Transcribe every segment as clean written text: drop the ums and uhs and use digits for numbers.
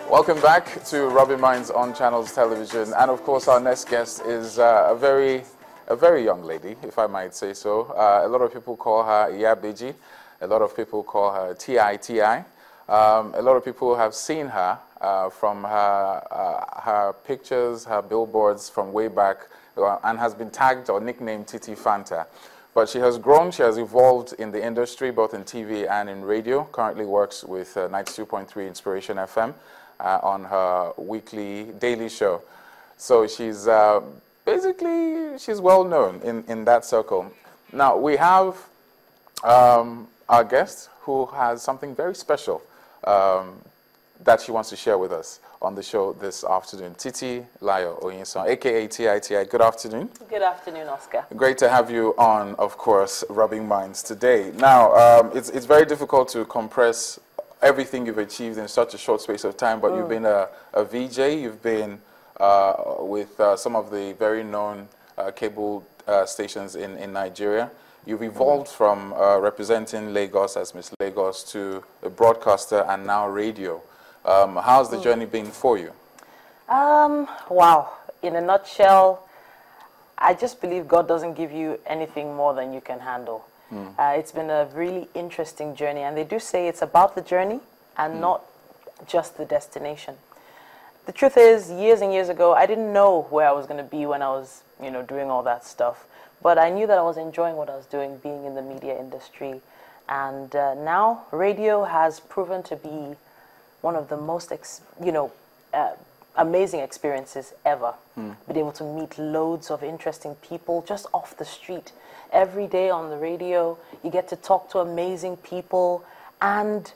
Welcome back to Rubbing Minds on Channels Television, and of course our next guest is a very young lady, if I might say so. A lot of people call her Iyabeji, a lot of people call her Titi. A lot of people have seen her from her pictures, her billboards from way back, and has been tagged or nicknamed Titi Fanta. But she has grown, she has evolved in the industry, both in TV and in radio. Currently works with 92.3 Inspiration FM on her weekly daily show. So she's basically, she's well known in that circle. Now, we have our guest who has something very special that she wants to share with us on the show this afternoon. Titi Oyinsan, a.k.a. Titi. Good afternoon. Good afternoon, Oscar. Great to have you on, of course, Rubbing Minds today. Now, it's very difficult to compress everything you've achieved in such a short space of time, but you've been a VJ, you've been with some of the very known cable stations in Nigeria. You've evolved from representing Lagos as Miss Lagos to a broadcaster and now radio. How's the journey been for you? Wow. In a nutshell, I just believe God doesn't give you anything more than you can handle. It's been a really interesting journey, and they do say it's about the journey and not just the destination. The truth is, years and years ago, I didn't know where I was going to be when I was, doing all that stuff. But I knew that I was enjoying what I was doing, being in the media industry. And now radio has proven to be one of the most, amazing experiences ever. Been able to meet loads of interesting people just off the street. Every day on the radio, you get to talk to amazing people. And,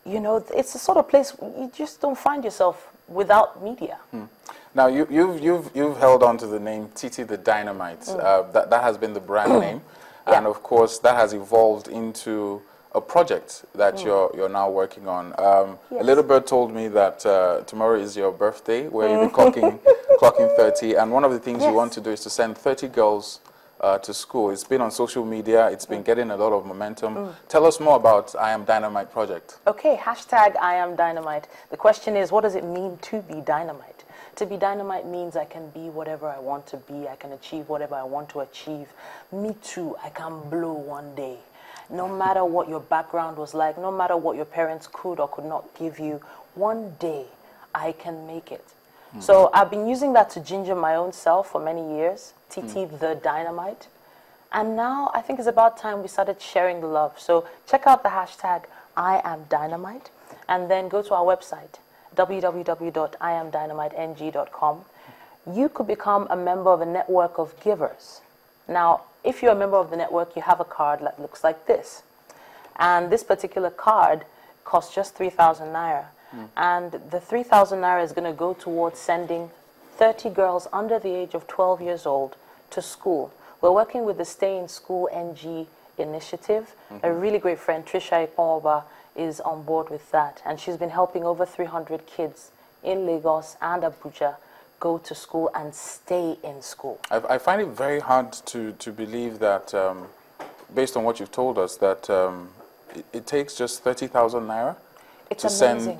it's the sort of place you just don't find yourself without media. Now, you've held on to the name Titi the Dynamite. That has been the brand name. And, of course, that has evolved into a project that you're now working on. A little bird told me that tomorrow is your birthday, where you'll be clocking 30, and one of the things you want to do is to send 30 girls to school. It's been on social media, it's been getting a lot of momentum. Tell us more about I Am Dynamite project. Okay, hashtag I Am Dynamite. The question is, what does it mean to be dynamite? To be dynamite means I can be whatever I want to be, I can achieve whatever I want to achieve. Me too, I can blow one day. No matter what your background was like, no matter what your parents could or could not give you, one day I can make it. So I've been using that to ginger my own self for many years, Titi the Dynamite. And now I think it's about time we started sharing the love. So check out the hashtag I Am Dynamite and then go to our website, www.iamdynamiteng.com. You could become a member of a network of givers. Now, if you're a member of the network, you have a card that looks like this. And this particular card costs just 3,000 Naira. And the 3,000 Naira is going to go towards sending 30 girls under the age of 12 years old to school. We're working with the Stay in School NG initiative. A really great friend, Trisha Ipomoba, is on board with that. And she's been helping over 300 kids in Lagos and Abuja go to school and stay in school. I find it very hard to believe that, based on what you've told us, that it takes just 30,000 Naira to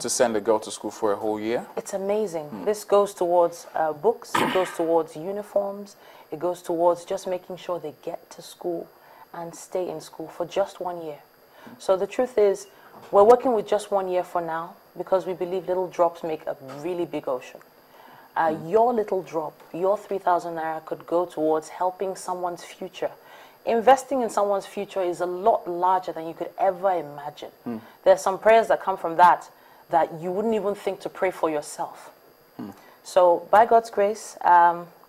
send a girl to school for a whole year. It's amazing. This goes towards books, it goes towards uniforms, it goes towards just making sure they get to school and stay in school for just 1 year. So the truth is, we're working with just 1 year for now because we believe little drops make a really big ocean. Your little drop, your 3,000 Naira could go towards helping someone's future. Investing in someone's future is a lot larger than you could ever imagine. There's some prayers that come from that you wouldn't even think to pray for yourself. So by God's grace,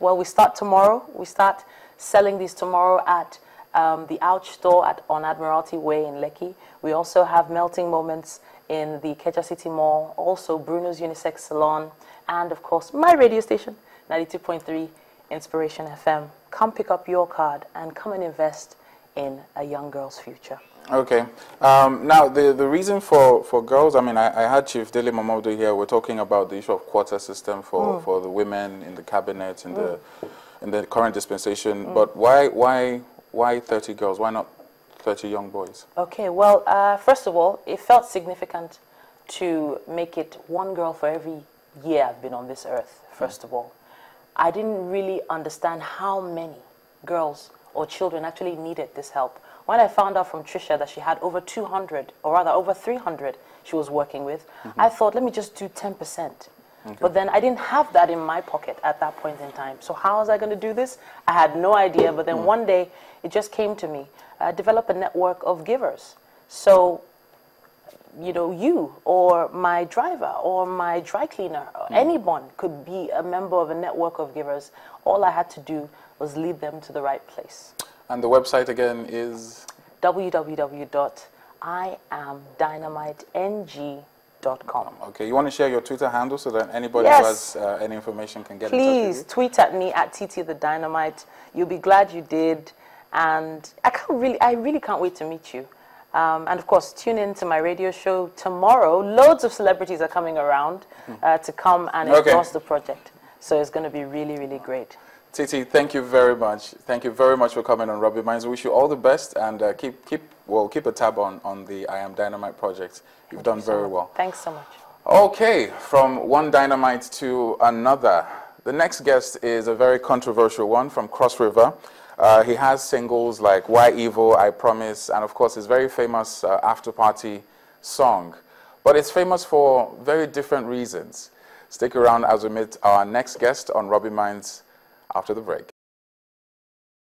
we start tomorrow. We start selling these tomorrow at the Ouch store on Admiralty Way in Lekki. We also have melting moments in the Ikeja City Mall, also Bruno's Unisex Salon, and of course my radio station, 92.3 Inspiration FM. Come pick up your card and come and invest in a young girl's future. Okay. Now, the reason for girls, I mean, I had Chief Dele Mamodu here. We're talking about the issue of quota system for the women in the cabinet, in the current dispensation. But why 30 girls? Why not 30 young boys? Okay, well, first of all, it felt significant to make it one girl for every year I've been on this earth, first of all. I didn't really understand how many girls or children actually needed this help. When I found out from Trisha that she had over 200, or rather over 300 she was working with, I thought, let me just do 10%. But then I didn't have that in my pocket at that point in time. So how was I going to do this? I had no idea. But then one day, it just came to me. Develop a network of givers. So, you know, you or my driver or my dry cleaner, or anyone could be a member of a network of givers. All I had to do was lead them to the right place. And the website again is? www.IamDynamiteNG.com. Okay, you want to share your Twitter handle so that anybody who has any information can get in touch with you? Please tweet at me at Titi the Dynamite. You'll be glad you did, and I really can't wait to meet you. And of course, tune in to my radio show tomorrow. Loads of celebrities are coming around to come and endorse the project, so it's going to be really, really great. Titi, thank you very much. Thank you very much for coming on Rubbing Minds. We wish you all the best, and keep a tab on the I Am Dynamite project. You've done very well. Thanks so much. Okay, from one dynamite to another. The next guest is a very controversial one from Cross River. He has singles like Why Evil, I Promise, and of course his very famous After Party song. But it's famous for very different reasons. Stick around as we meet our next guest on Rubbing Minds after the break.